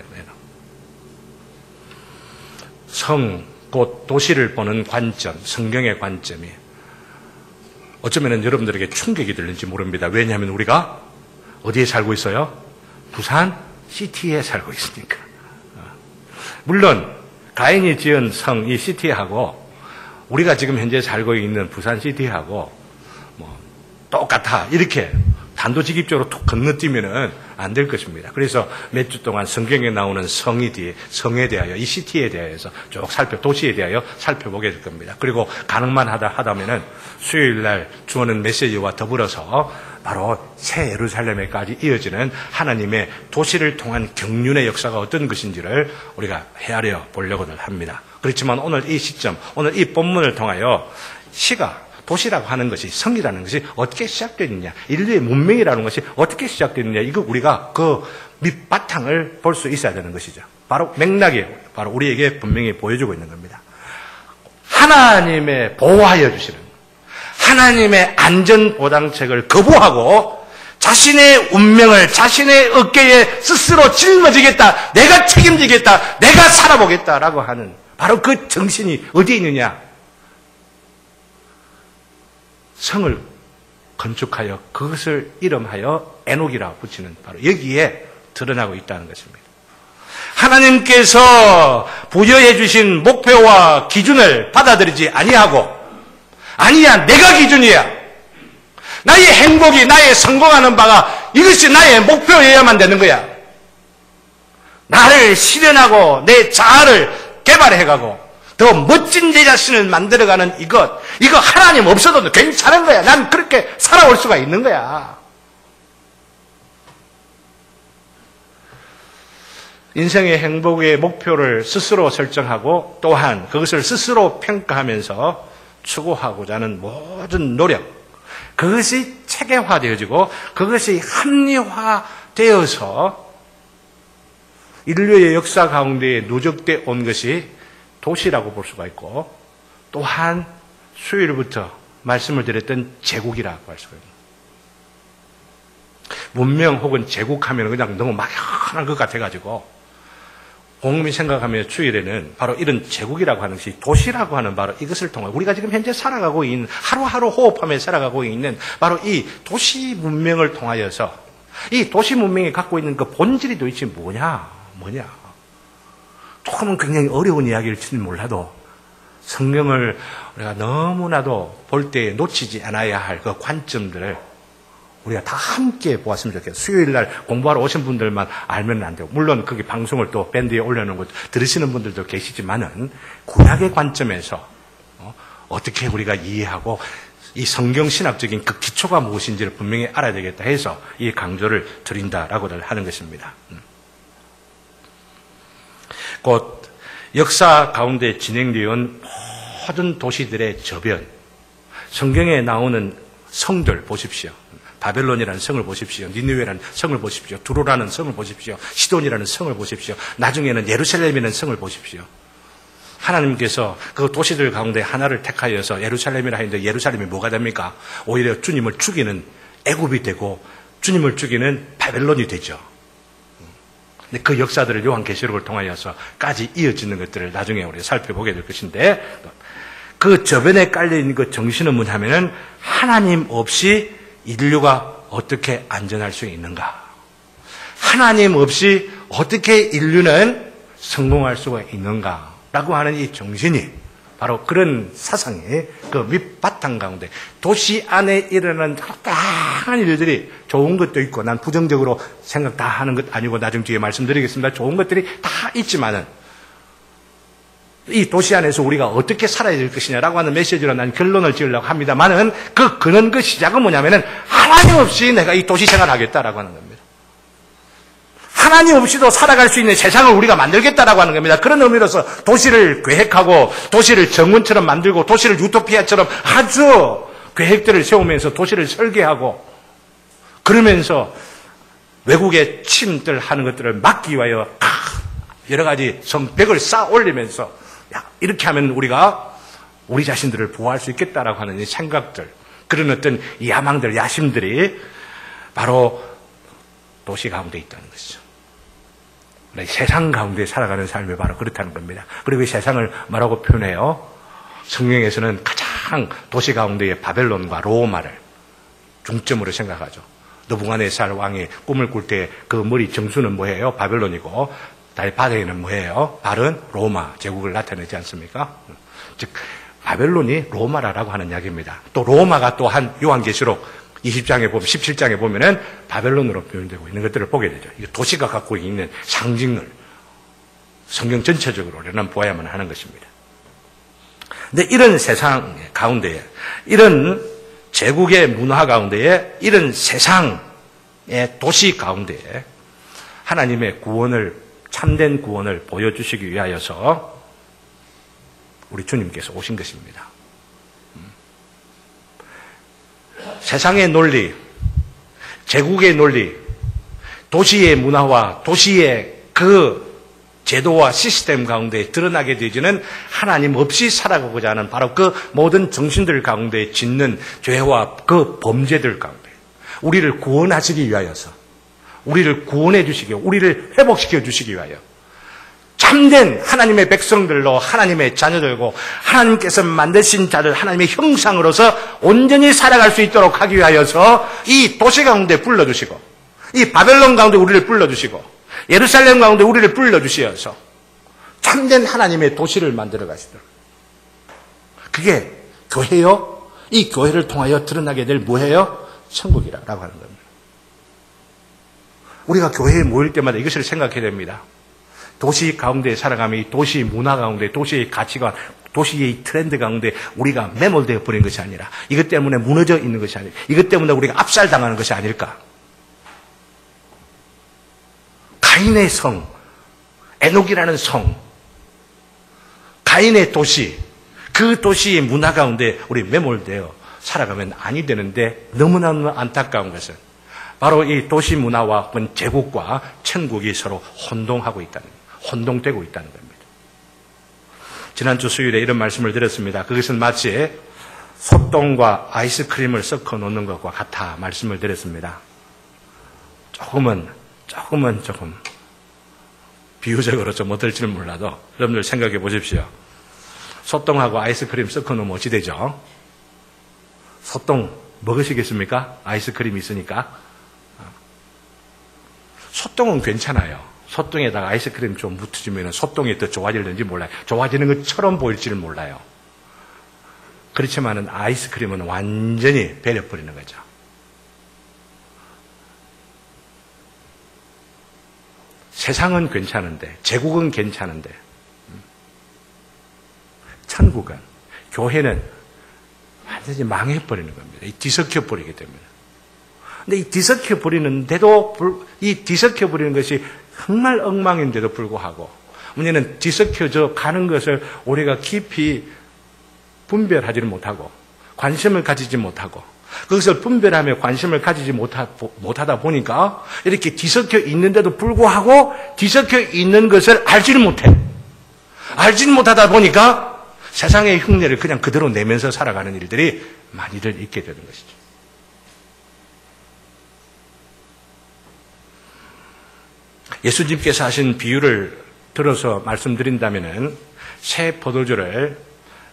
성, 곧 도시를 보는 관점, 성경의 관점이 어쩌면 여러분들에게 충격이 들는지 모릅니다. 왜냐하면 우리가 어디에 살고 있어요? 부산 시티에 살고 있으니까. 물론 가인이 지은 성, 이 시티하고 우리가 지금 현재 살고 있는 부산 시티하고 뭐 똑같아 이렇게 단도직입적으로 툭 건너뛰면은 안 될 것입니다. 그래서 몇 주 동안 성경에 나오는 성에 대하여, 이 시티에 대해서 쭉 도시에 대하여 살펴보게 될 겁니다. 그리고 가능만 하다면은 수요일 날 주어는 메시지와 더불어서 바로 새 예루살렘에까지 이어지는 하나님의 도시를 통한 경륜의 역사가 어떤 것인지를 우리가 헤아려 보려고들 합니다. 그렇지만 오늘 이 시점, 오늘 이 본문을 통하여 도시라고 하는 것이, 성이라는 것이 어떻게 시작됐느냐, 인류의 문명이라는 것이 어떻게 시작됐느냐, 이거 우리가 그 밑바탕을 볼 수 있어야 되는 것이죠. 바로 맥락이 바로 우리에게 분명히 보여주고 있는 겁니다. 하나님의 보호하여 주시는, 하나님의 안전보장책을 거부하고 자신의 운명을 자신의 어깨에 스스로 짊어지겠다, 내가 책임지겠다, 내가 살아보겠다라고 하는 바로 그 정신이 어디에 있느냐? 성을 건축하여 그것을 이름하여 에녹이라고 붙이는 바로 여기에 드러나고 있다는 것입니다. 하나님께서 부여해 주신 목표와 기준을 받아들이지 아니하고, 아니야, 내가 기준이야, 나의 행복이, 나의 성공하는 바가 이것이 나의 목표여야만 되는 거야, 나를 실현하고 내 자아를 개발해가고 더 멋진 내 자신을 만들어가는 이거 하나님 없어도 괜찮은 거야. 난 그렇게 살아올 수가 있는 거야. 인생의 행복의 목표를 스스로 설정하고 또한 그것을 스스로 평가하면서 추구하고자 하는 모든 노력, 그것이 체계화되어지고 그것이 합리화되어서 인류의 역사 가운데 누적되어 온 것이 도시라고 볼 수가 있고, 또한 수요일부터 말씀을 드렸던 제국이라고 할 수가 있습니다. 문명 혹은 제국하면 그냥 너무 막연한 것 같아가지고 곰곰이 생각하면 주일에는 바로 이런 제국이라고 하는 것이 도시라고 하는 바로 이것을 통해 우리가 지금 현재 살아가고 있는, 하루하루 호흡하며 살아가고 있는 바로 이 도시 문명을 통하여서 이 도시 문명이 갖고 있는 그 본질이 도대체 뭐냐? 조금은 굉장히 어려운 이야기일지는 몰라도 성경을 우리가 너무나도 볼 때 놓치지 않아야 할 그 관점들을 우리가 다 함께 보았으면 좋겠어요. 수요일 날 공부하러 오신 분들만 알면 안 되고, 물론 거기 방송을 또 밴드에 올려놓은 거 들으시는 분들도 계시지만은 구약의 관점에서 어떻게 우리가 이해하고 이 성경 신학적인 그 기초가 무엇인지를 분명히 알아야 되겠다 해서 이 강조를 드린다라고들 하는 것입니다. 곧 역사 가운데 진행되어 온 모든 도시들의 저변, 성경에 나오는 성들 보십시오. 바벨론이라는 성을 보십시오. 니느웨라는 성을 보십시오. 두로라는 성을 보십시오. 시돈이라는 성을 보십시오. 나중에는 예루살렘이라는 성을 보십시오. 하나님께서 그 도시들 가운데 하나를 택하여서 예루살렘이라 하는데 예루살렘이 뭐가 됩니까? 오히려 주님을 죽이는 애굽이 되고 주님을 죽이는 바벨론이 되죠. 근데 그 역사들을 요한계시록을 통하여서까지 이어지는 것들을 나중에 우리가 살펴보게 될 것인데, 그 저변에 깔려있는 그 정신은 뭐냐면은 하나님 없이 인류가 어떻게 안전할 수 있는가? 하나님 없이 어떻게 인류는 성공할 수가 있는가? 라고 하는 이 정신이 바로 그런 사상이 그 밑바탕 가운데 도시 안에 일어나는 다양한 일들이 좋은 것도 있고, 난 부정적으로 생각 다 하는 것 아니고 나중 뒤에 말씀드리겠습니다. 좋은 것들이 다 있지만은 이 도시 안에서 우리가 어떻게 살아야 될 것이냐라고 하는 메시지로 난 결론을 지으려고 합니다만은 그 근원, 그 시작은 뭐냐면은 하나님 없이 내가 이 도시 생활을 하겠다라고 하는 겁니다. 하나님 없이도 살아갈 수 있는 세상을 우리가 만들겠다라고 하는 겁니다. 그런 의미로서 도시를 계획하고 도시를 정원처럼 만들고 도시를 유토피아처럼 아주 계획들을 세우면서 도시를 설계하고, 그러면서 외국의 침들 하는 것들을 막기 위하여 여러 가지 성벽을 쌓아 올리면서 이렇게 하면 우리가 우리 자신들을 보호할 수 있겠다라고 하는 이 생각들, 그런 어떤 야망들, 야심들이 바로 도시 가운데 있다는 것이죠. 세상 가운데 살아가는 삶이 바로 그렇다는 겁니다. 그리고 이 세상을 뭐라고 표현해요? 성경에서는 가장 도시 가운데의 바벨론과 로마를 중점으로 생각하죠. 느부갓네살 왕이 꿈을 꿀 때 그 머리 정수는 뭐예요? 바벨론이고, 달바닥에는 뭐예요? 발은 로마 제국을 나타내지 않습니까? 즉 바벨론이 로마라고 하는 이야기입니다. 또 로마가 또한 요한계시록 20장에 보면, 17장에 보면은 바벨론으로 표현되고 있는 것들을 보게 되죠. 이 도시가 갖고 있는 상징을 성경 전체적으로는 보아야만 하는 것입니다. 근데 이런 세상 가운데에, 이런 제국의 문화 가운데에, 이런 세상의 도시 가운데에 하나님의 구원을, 참된 구원을 보여주시기 위하여서 우리 주님께서 오신 것입니다. 세상의 논리, 제국의 논리, 도시의 문화와 도시의 그 제도와 시스템 가운데 드러나게 되지는 하나님 없이 살아가고자 하는 바로 그 모든 정신들 가운데 짓는 죄와 그 범죄들 가운데 우리를 구원하시기 위하여서, 우리를 구원해 주시기, 우리를 회복시켜 주시기 위하여 참된 하나님의 백성들로 하나님의 자녀들고 하나님께서 만드신 자들, 하나님의 형상으로서 온전히 살아갈 수 있도록 하기 위하여서 이 도시 가운데 불러주시고, 이 바벨론 가운데 우리를 불러주시고, 예루살렘 가운데 우리를 불러주시어서 참된 하나님의 도시를 만들어 가시도록. 그게 교회요. 이 교회를 통하여 드러나게 될 뭐예요? 천국이라고 하는 겁니다. 우리가 교회에 모일 때마다 이것을 생각해야 됩니다. 도시 가운데 살아가며 이 도시 문화 가운데, 도시의 가치관, 도시의 트렌드 가운데 우리가 매몰되어 버린 것이 아니라, 이것 때문에 무너져 있는 것이 아니라, 이것 때문에 우리가 압살당하는 것이 아닐까. 가인의 성, 에녹이라는 성, 가인의 도시, 그 도시의 문화 가운데 우리 매몰되어 살아가면 아니 되는데, 너무나 안타까운 것은 바로 이 도시 문화와 제국과 천국이 서로 혼동하고 있다는, 혼동되고 있다는 겁니다. 지난주 수요일에 이런 말씀을 드렸습니다. 그것은 마치 소똥과 아이스크림을 섞어 놓는 것과 같아 말씀을 드렸습니다. 조금 비유적으로 좀 어떨지는 몰라도 여러분들 생각해 보십시오. 소똥하고 아이스크림 섞어 놓으면 어찌 되죠? 소똥 먹으시겠습니까? 아이스크림이 있으니까. 소똥은 괜찮아요. 소똥에다가 아이스크림 좀 묻혀주면 소똥이 더 좋아질는지 몰라요. 좋아지는 것처럼 보일지는 몰라요. 그렇지만은 아이스크림은 완전히 배려버리는 거죠. 세상은 괜찮은데, 제국은 괜찮은데, 천국은, 교회는 완전히 망해버리는 겁니다. 뒤섞여버리기 때문에. 근데 이 뒤섞여버리는데도, 이 뒤섞여버리는 것이 정말 엉망인데도 불구하고, 문제는 뒤섞여져 가는 것을 우리가 깊이 분별하지를 못하고, 관심을 가지지 못하고, 그것을 분별하며 관심을 가지지 못하다 보니까 이렇게 뒤섞여 있는데도 불구하고 뒤섞여 있는 것을 알지를 못해. 알지를 못하다 보니까 세상의 흉내를 그냥 그대로 내면서 살아가는 일들이 많이들 있게 되는 것이죠. 예수님께서 하신 비유를 들어서 말씀드린다면은, 새 포도주를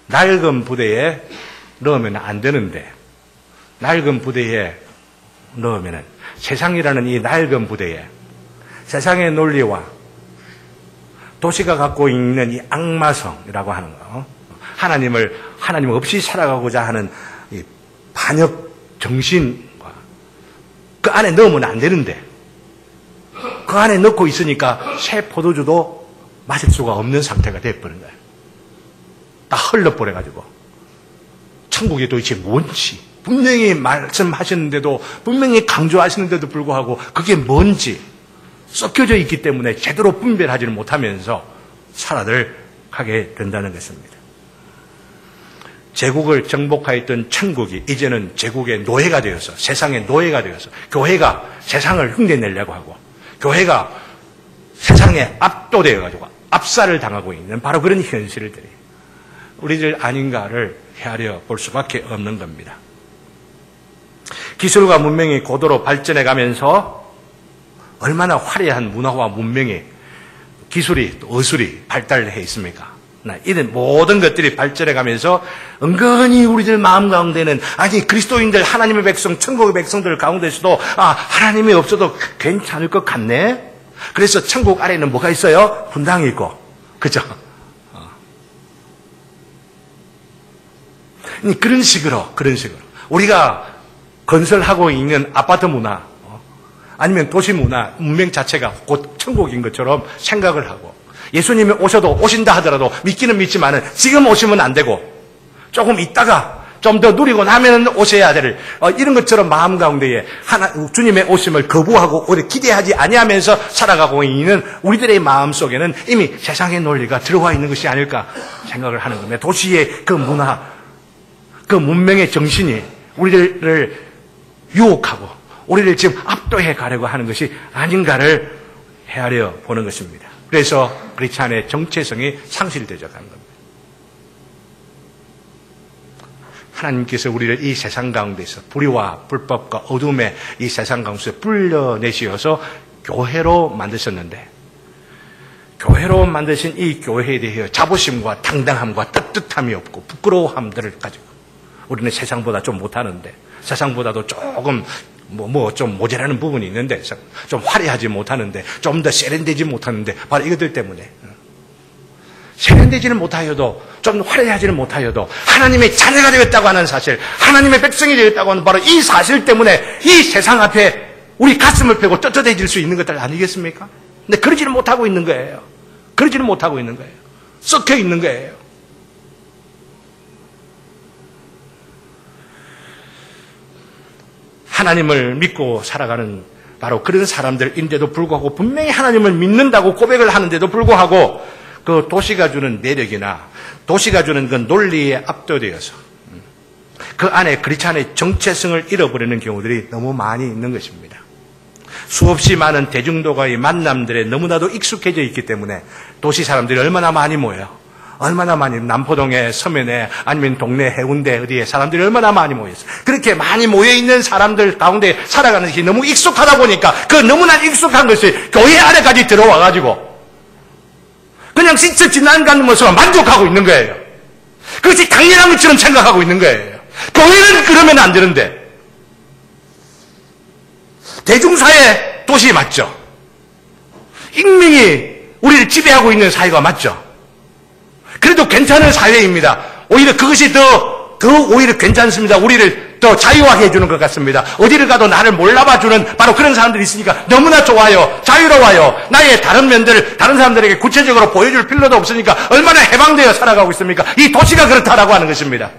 낡은 부대에 넣으면 안 되는데, 낡은 부대에 넣으면 세상이라는 이 낡은 부대에 세상의 논리와 도시가 갖고 있는 이 악마성이라고 하는 거, 하나님 없이 살아가고자 하는 이 반역 정신과 그 안에 넣으면 안 되는데, 그 안에 넣고 있으니까 새 포도주도 마실 수가 없는 상태가 되어버린 거예요. 다 흘러버려가지고. 천국이 도대체 뭔지, 분명히 말씀하시는데도, 분명히 강조하시는데도 불구하고 그게 뭔지 섞여져 있기 때문에 제대로 분별하지를 못하면서 살아들 하게 된다는 것입니다. 제국을 정복하였던 천국이 이제는 제국의 노예가 되어서, 세상의 노예가 되어서, 교회가 세상을 흉내내려고 하고, 교회가 세상에 압도되어가지고 압살을 당하고 있는 바로 그런 현실들이 우리들 아닌가를 헤아려 볼 수밖에 없는 겁니다. 기술과 문명이 고도로 발전해 가면서 얼마나 화려한 문화와 문명이, 기술이, 의술이 발달해 있습니까? 이런 모든 것들이 발전해 가면서 은근히 우리들 마음 가운데는, 아니 그리스도인들, 하나님의 백성, 천국의 백성들 가운데서도 하나님이 없어도 괜찮을 것 같네. 그래서 천국 아래는 뭐가 있어요? 분당이 있고, 그죠? 그런 식으로 우리가 건설하고 있는 아파트 문화, 아니면 도시 문화, 문명 자체가 곧 천국인 것처럼 생각을 하고, 예수님이 오셔도 오신다 하더라도 믿기는 믿지만은 지금 오시면 안 되고, 조금 있다가 좀 더 누리고 나면 오셔야 될 이런 것처럼 마음 가운데에 주님의 오심을 거부하고 오래 기대하지 아니하면서 살아가고 있는 우리들의 마음 속에는 이미 세상의 논리가 들어와 있는 것이 아닐까 생각을 하는 겁니다. 도시의 그 문화, 그 문명의 정신이 우리들을 유혹하고 우리를 지금 압도해 가려고 하는 것이 아닌가를 헤아려 보는 것입니다. 그래서 크리스찬의 정체성이 상실되어 가는 겁니다. 하나님께서 우리를 이 세상 가운데서 불의와 불법과 어둠의 이 세상 가운데서 불러내시어서 교회로 만드셨는데, 교회로 만드신 이 교회에 대해 자부심과 당당함과 떳떳함이 없고 부끄러움들을 가지고 우리는 세상보다 좀 못하는데, 세상보다도 조금 좀 모자라는 부분이 있는데, 좀 화려하지 못하는데, 좀 더 세련되지 못하는데, 바로 이것들 때문에 세련되지는 못하여도, 좀 화려하지는 못하여도 하나님의 자녀가 되었다고 하는 사실, 하나님의 백성이 되었다고 하는 바로 이 사실 때문에 이 세상 앞에 우리 가슴을 펴고 떳떳해질 수 있는 것들 아니겠습니까? 근데 그러지는 못하고 있는 거예요. 그러지는 못하고 있는 거예요. 썩혀 있는 거예요. 하나님을 믿고 살아가는 바로 그런 사람들인데도 불구하고, 분명히 하나님을 믿는다고 고백을 하는데도 불구하고 그 도시가 주는 매력이나 도시가 주는 그 논리에 압도되어서 그 안에 크리스찬의 정체성을 잃어버리는 경우들이 너무 많이 있는 것입니다. 수없이 많은 대중도가의 만남들에 너무나도 익숙해져 있기 때문에 도시 사람들이 얼마나 많이 모여요. 얼마나 많이, 남포동에, 서면에, 아니면 동네 해운대 어디에 사람들이 얼마나 많이 모였어요. 그렇게 많이 모여있는 사람들 가운데 살아가는 것이 너무 익숙하다 보니까 그 너무나 익숙한 것이 교회 안에까지 들어와가지고 그냥 스쳐 지나가는 것으로 만족하고 있는 거예요. 그것이 당연한 것처럼 생각하고 있는 거예요. 교회는 그러면 안 되는데. 대중사회 도시 맞죠? 익명이 우리를 지배하고 있는 사회가 맞죠? 그래도 괜찮은 사회입니다. 오히려 그것이 더 오히려 괜찮습니다. 우리를 더 자유하게 해주는 것 같습니다. 어디를 가도 나를 몰라봐주는 바로 그런 사람들이 있으니까 너무나 좋아요. 자유로워요. 나의 다른 면들을 다른 사람들에게 구체적으로 보여줄 필요도 없으니까 얼마나 해방되어 살아가고 있습니까? 이 도시가 그렇다라고 하는 것입니다.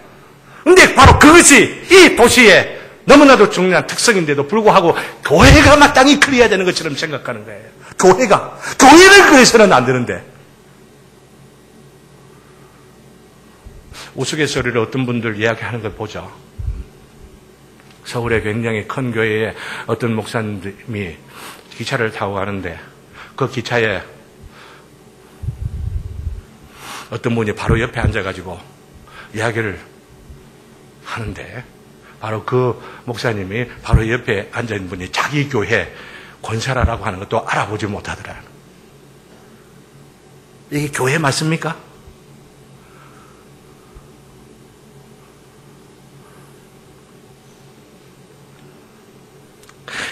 근데 바로 그것이 이 도시의 너무나도 중요한 특성인데도 불구하고 교회가 마땅히 그래야 되는 것처럼 생각하는 거예요. 교회를 그래서는 안 되는데. 우스갯소리를 어떤 분들 이야기하는 걸 보죠. 서울에 굉장히 큰 교회에 어떤 목사님이 기차를 타고 가는데 그 기차에 어떤 분이 바로 옆에 앉아가지고 이야기를 하는데 바로 그 목사님이 바로 옆에 앉아있는 분이 자기 교회 권사라라고 하는 것도 알아보지 못하더라. 이게 교회 맞습니까?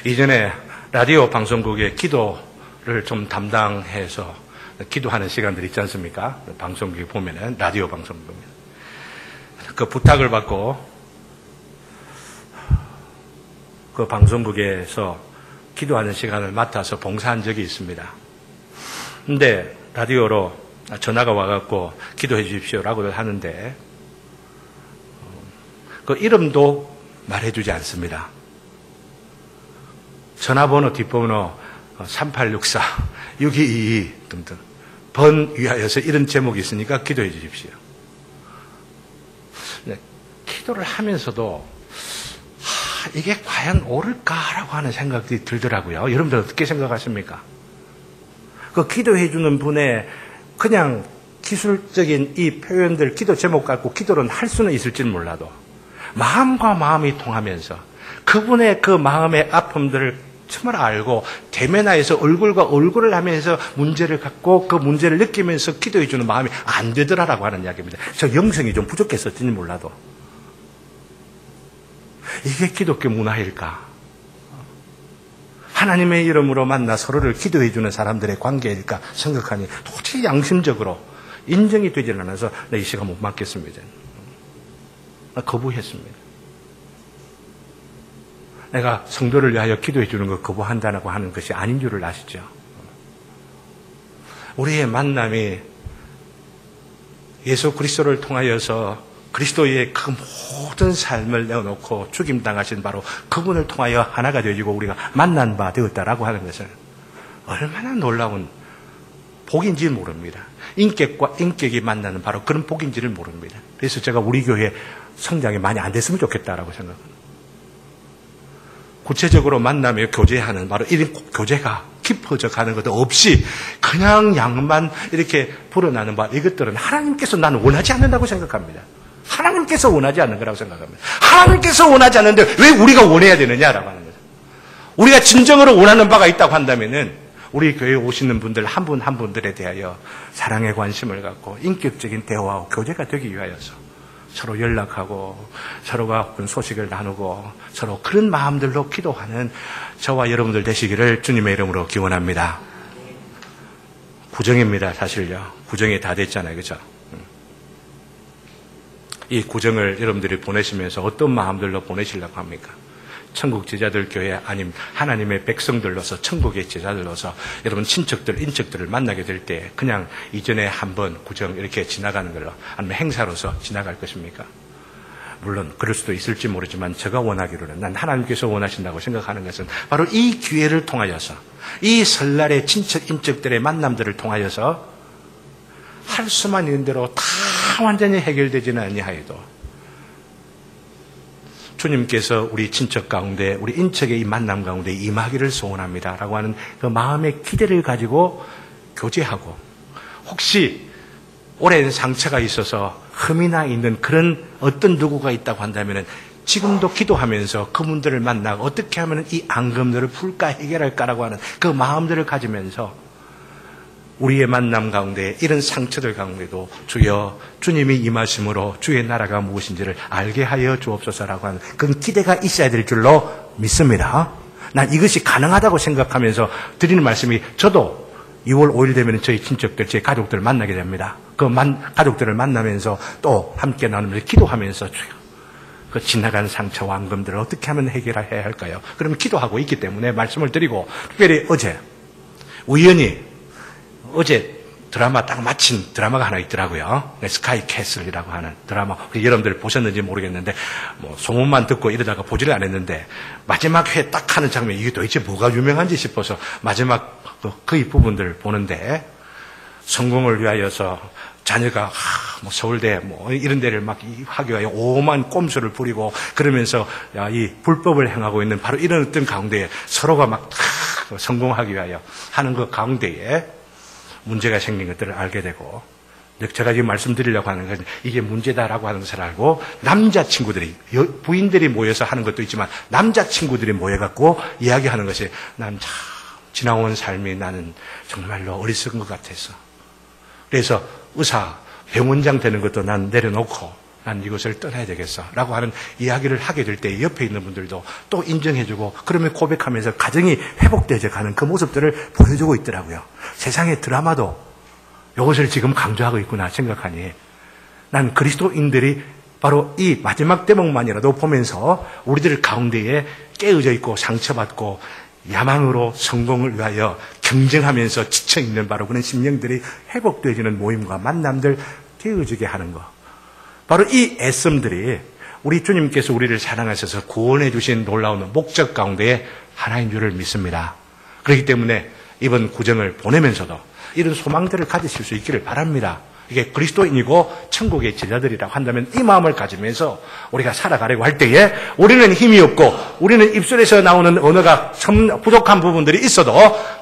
이전에 라디오 방송국의 기도를 좀 담당해서 기도하는 시간들 있지 않습니까? 방송국에 보면은, 라디오 방송국 보면. 그 부탁을 받고 그 방송국에서 기도하는 시간을 맡아서 봉사한 적이 있습니다. 근데 라디오로 전화가 와갖고 기도해 주십시오라고 하는데 그 이름도 말해주지 않습니다. 전화번호, 뒷번호 3864, 6222 등등 번 위하여서 이런 제목이 있으니까 기도해 주십시오. 네, 기도를 하면서도 이게 과연 옳을까라고 하는 생각이 들더라고요. 여러분들 어떻게 생각하십니까? 그 기도해 주는 분의 그냥 기술적인 이 표현들, 기도 제목 갖고 기도를 할 수는 있을지는 몰라도 마음과 마음이 통하면서 그분의 그 마음의 아픔들을 정말 알고 대면하여서 얼굴과 얼굴을 하면서 문제를 갖고 그 문제를 느끼면서 기도해 주는 마음이 안 되더라라고 하는 이야기입니다. 저 영성이 좀 부족했을지는 몰라도 이게 기독교 문화일까? 하나님의 이름으로 만나 서로를 기도해 주는 사람들의 관계일까 생각하니 도저히 양심적으로 인정이 되지 않아서 이 시간 못 맡겠습니다. 거부했습니다. 내가 성도를 위하여 기도해 주는 걸 거부한다고 하는 것이 아닌 줄을 아시죠? 우리의 만남이 예수 그리스도를 통하여서 그리스도의 그 모든 삶을 내어놓고 죽임당하신 바로 그분을 통하여 하나가 되어지고 우리가 만난 바 되었다라고 하는 것은 얼마나 놀라운 복인지 모릅니다. 인격과 인격이 만나는 바로 그런 복인지를 모릅니다. 그래서 제가 우리 교회 성장이 많이 안 됐으면 좋겠다라고 생각합니다. 구체적으로 만나며 교제하는 바로 이런 교제가 깊어져 가는 것도 없이 그냥 양만 이렇게 불어나는 바 이것들은 하나님께서 나는 원하지 않는다고 생각합니다. 하나님께서 원하지 않는 거라고 생각합니다. 하나님께서 원하지 않는데 왜 우리가 원해야 되느냐라고 하는 거죠. 우리가 진정으로 원하는 바가 있다고 한다면은 우리 교회에 오시는 분들 한 분 한 분들에 대하여 사랑의 관심을 갖고 인격적인 대화와 교제가 되기 위하여서 서로 연락하고 서로가 소식을 나누고 서로 그런 마음들로 기도하는 저와 여러분들 되시기를 주님의 이름으로 기원합니다. 구정입니다. 사실요. 구정이 다 됐잖아요. 그렇죠? 이 구정을 여러분들이 보내시면서 어떤 마음들로 보내시려고 합니까? 천국 제자들 교회 아님 하나님의 백성들로서 천국의 제자들로서 여러분 친척들, 인척들을 만나게 될 때 그냥 이전에 한번 구정 이렇게 지나가는 걸로 아니면 행사로서 지나갈 것입니까? 물론 그럴 수도 있을지 모르지만 제가 원하기로는 난 하나님께서 원하신다고 생각하는 것은 바로 이 기회를 통하여서 이 설날의 친척, 인척들의 만남들을 통하여서 할 수만 있는 대로 다 완전히 해결되지는 아니하여도 주님께서 우리 친척 가운데 우리 인척의 이 만남 가운데 임하기를 소원합니다라고 하는 그 마음의 기대를 가지고 교제하고 혹시 오랜 상처가 있어서 흠이 나 있는 그런 어떤 누구가 있다고 한다면 지금도 기도하면서 그분들을 만나고 어떻게 하면 이 앙금들을 풀까 해결할까라고 하는 그 마음들을 가지면서 우리의 만남 가운데 이런 상처들 가운데도 주여 주님이 임하심으로 주의 나라가 무엇인지를 알게 하여 주옵소서라고 하는 그런 기대가 있어야 될 줄로 믿습니다. 난 이것이 가능하다고 생각하면서 드리는 말씀이 저도 2월 5일 되면 저희 친척들, 저희 가족들을 만나게 됩니다. 그 가족들을 만나면서 또 함께 나누면서 기도하면서 주여 그 지나간 상처와 앙금들을 어떻게 하면 해결해야 할까요? 그러면 기도하고 있기 때문에 말씀을 드리고 특별히 어제 우연히 어제 드라마 딱 마친 드라마가 하나 있더라고요. 스카이 캐슬이라고 하는 드라마. 여러분들 보셨는지 모르겠는데 뭐 소문만 듣고 이러다가 보지를 않았는데 마지막 회 딱 하는 장면 이게 도대체 뭐가 유명한지 싶어서 마지막 거의 부분들을 보는데 성공을 위하여서 자녀가 뭐 서울대 뭐 이런 데를 막 하기 위하여 오만 꼼수를 부리고 그러면서 이 불법을 행하고 있는 바로 이런 어떤 가운데에 서로가 막 성공하기 위하여 하는 그 가운데에 문제가 생긴 것들을 알게 되고 제가 지금 말씀드리려고 하는 것은 이게 문제다라고 하는 것을 알고 남자친구들이 부인들이 모여서 하는 것도 있지만 남자친구들이 모여갖고 이야기하는 것이 난 참 지나온 삶이 나는 정말로 어리석은 것 같아서 그래서 의사 병원장 되는 것도 난 내려놓고 난 이것을 떠나야 되겠어 라고 하는 이야기를 하게 될 때 옆에 있는 분들도 또 인정해주고 그러면 고백하면서 가정이 회복되어 가는 그 모습들을 보여주고 있더라고요. 세상의 드라마도 이것을 지금 강조하고 있구나 생각하니 난 그리스도인들이 바로 이 마지막 대목만이라도 보면서 우리들 가운데에 깨어져 있고 상처받고 야망으로 성공을 위하여 경쟁하면서 지쳐있는 바로 그런 심령들이 회복되어지는 모임과 만남들 깨어지게 하는 것. 바로 이 애씀들이 우리 주님께서 우리를 사랑하셔서 구원해 주신 놀라운 목적 가운데 하나인 줄을 믿습니다. 그렇기 때문에 이번 구정을 보내면서도 이런 소망들을 가지실 수 있기를 바랍니다. 이게 그리스도인이고 천국의 제자들이라고 한다면 이 마음을 가지면서 우리가 살아가려고 할 때에 우리는 힘이 없고 우리는 입술에서 나오는 언어가 부족한 부분들이 있어도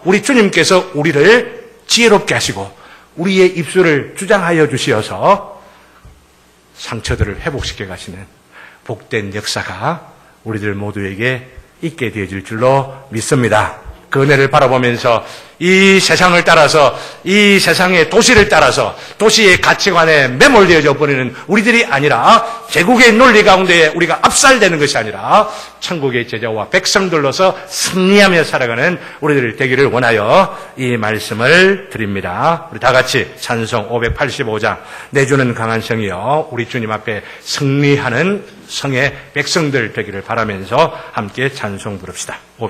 우리 주님께서 우리를 지혜롭게 하시고 우리의 입술을 주장하여 주시어서 상처들을 회복시켜 가시는 복된 역사가 우리들 모두에게 있게 되어질 줄로 믿습니다. 그 은혜를 바라보면서 이 세상을 따라서, 이 세상의 도시를 따라서 도시의 가치관에 매몰되어져 버리는 우리들이 아니라, 제국의 논리 가운데 우리가 압살되는 것이 아니라 천국의 제자와 백성들로서 승리하며 살아가는 우리들 되기를 원하여 이 말씀을 드립니다. 우리 다 같이 찬송 585장 내 주는 강한 성이여, 우리 주님 앞에 승리하는 성의 백성들 되기를 바라면서 함께 찬송 부릅시다.